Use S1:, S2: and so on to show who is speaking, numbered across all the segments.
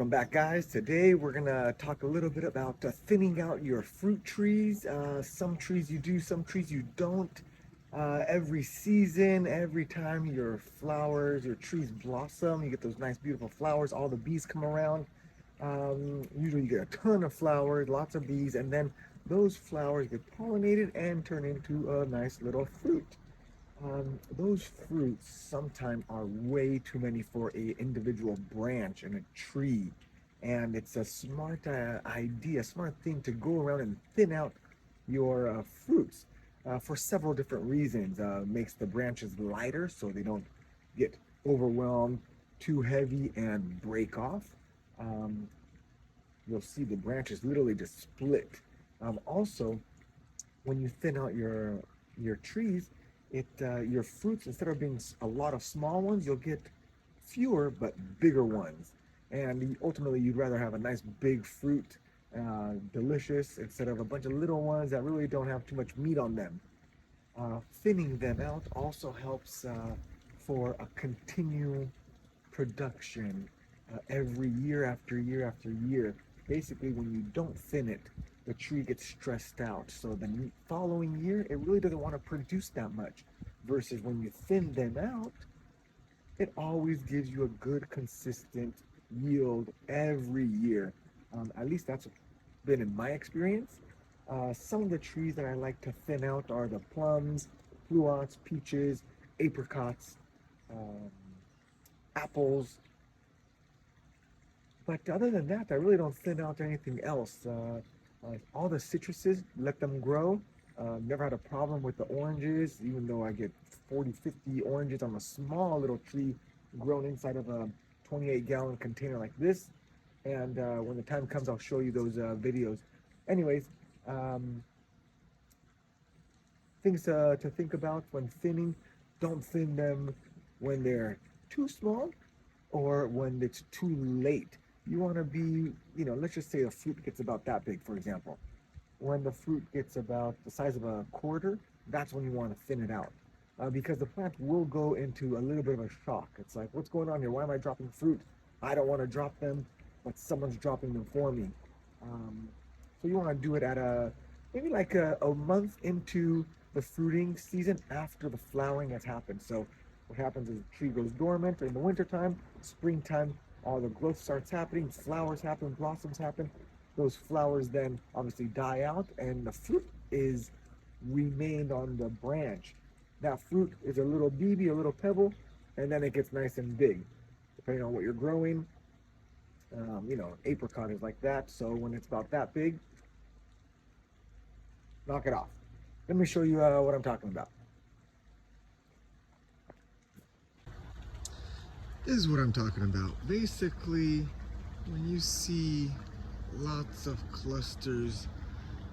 S1: Welcome back, guys. Today we're gonna talk a little bit about thinning out your fruit trees. Some trees you do, some trees you don't. Every season, every time your flowers, your trees blossom, you get those nice, beautiful flowers. All the bees come around. Usually you get a ton of flowers, lots of bees, and then those flowers get pollinated and turn into a nice little fruit. Those fruits sometimes are way too many for a individual branch in a tree, and it's a smart idea, smart thing to go around and thin out your fruits for several different reasons. Makes the branches lighter so they don't get overwhelmed, too heavy, and break off. Um, you'll see the branches literally just split. Also, when you thin out your trees, it your fruits, instead of being a lot of small ones, you'll get fewer but bigger ones. And ultimately, you'd rather have a nice big fruit, delicious, instead of a bunch of little ones that really don't have too much meat on them. Thinning them out also helps for a continual production every year after year after year. Basically, when you don't thin it, the tree gets stressed out. So the following year, it really doesn't want to produce that much. Versus when you thin them out, it always gives you a good, consistent yield every year. At least that's been in my experience. Some of the trees that I like to thin out are the plums, pluots, peaches, apricots, um, apples, but other than that, I really don't thin out anything else. All the citruses, let them grow. Never had a problem with the oranges, even though I get 40, 50 oranges on a small little tree grown inside of a 28-gallon container like this. And when the time comes, I'll show you those videos. Anyways, um, things to think about when thinning. Don't thin them when they're too small or when it's too late. You want to be, let's just say a fruit gets about that big, for example. When the fruit gets about the size of a quarter, that's when you want to thin it out. Because the plant will go into a little bit of a shock. It's like, what's going on here? Why am I dropping fruit? I don't want to drop them, but someone's dropping them for me. Um, so you want to do it at maybe like a month into the fruiting season after the flowering has happened. So what happens is the tree goes dormant in the wintertime, springtime, all the growth starts happening, flowers happen, blossoms happen. Those flowers then obviously die out, and the fruit is remained on the branch. That fruit is a little BB, a little pebble, and then it gets nice and big, depending on what you're growing. Apricot is like that. So when it's about that big, knock it off. Let me show you what I'm talking about. This is what I'm talking about. Basically, when you see lots of clusters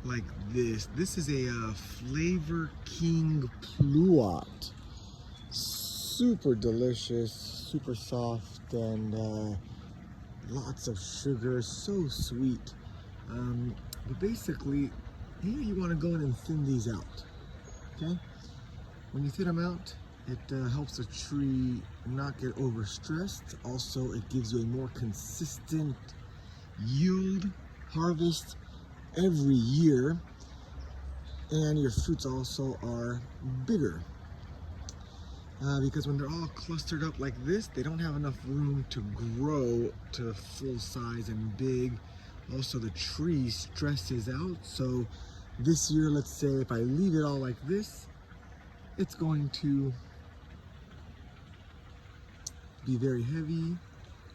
S1: like this is a Flavor King Pluot. Super delicious, super soft, and lots of sugar, so sweet. But basically, here you want to go in and thin these out. Okay? When you thin them out, it helps the tree not get overstressed. Also, it gives you a more consistent yield harvest every year, and your fruits also are bigger. Because when they're all clustered up like this, they don't have enough room to grow to full size and big. Also, the tree stresses out. So this year, let's say if I leave it all like this, it's going to be very heavy,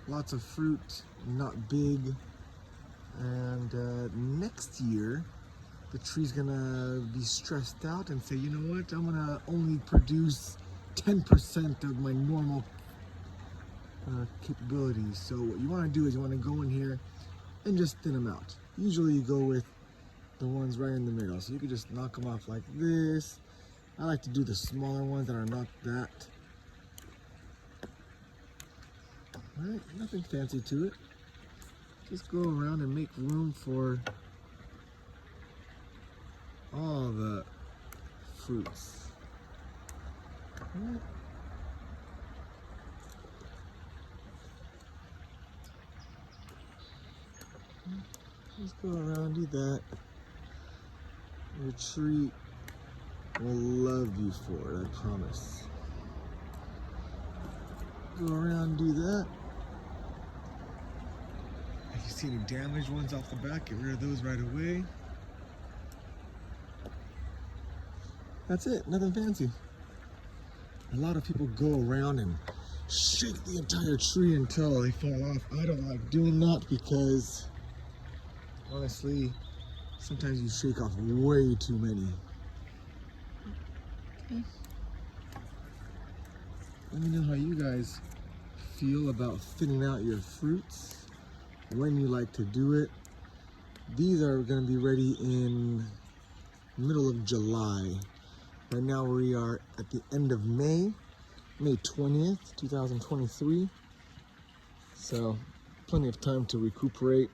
S1: lots of fruit, not big. And next year, the tree's gonna be stressed out and say, you know what, I'm gonna only produce 10% of my normal capabilities. So what you want to do is you want to go in here and just thin them out. Usually you go with the ones right in the middle, so you can just knock them off like this. I like to do the smaller ones that are not that. Alright, nothing fancy to it. Just go around and make room for all the fruits. Right. Just go around, do that. Your tree will love you for it, I promise. Go around, do that. If you see any damaged ones off the back, get rid of those right away. That's it, nothing fancy. A lot of people go around and shake the entire tree until they fall off. I don't like doing that because honestly, sometimes you shake off way too many. Okay. Let me know how you guys feel about thinning out your fruits, when you like to do it. These are going to be ready in middle of July. Right now we are at the end of May 20th, 2023. So plenty of time to recuperate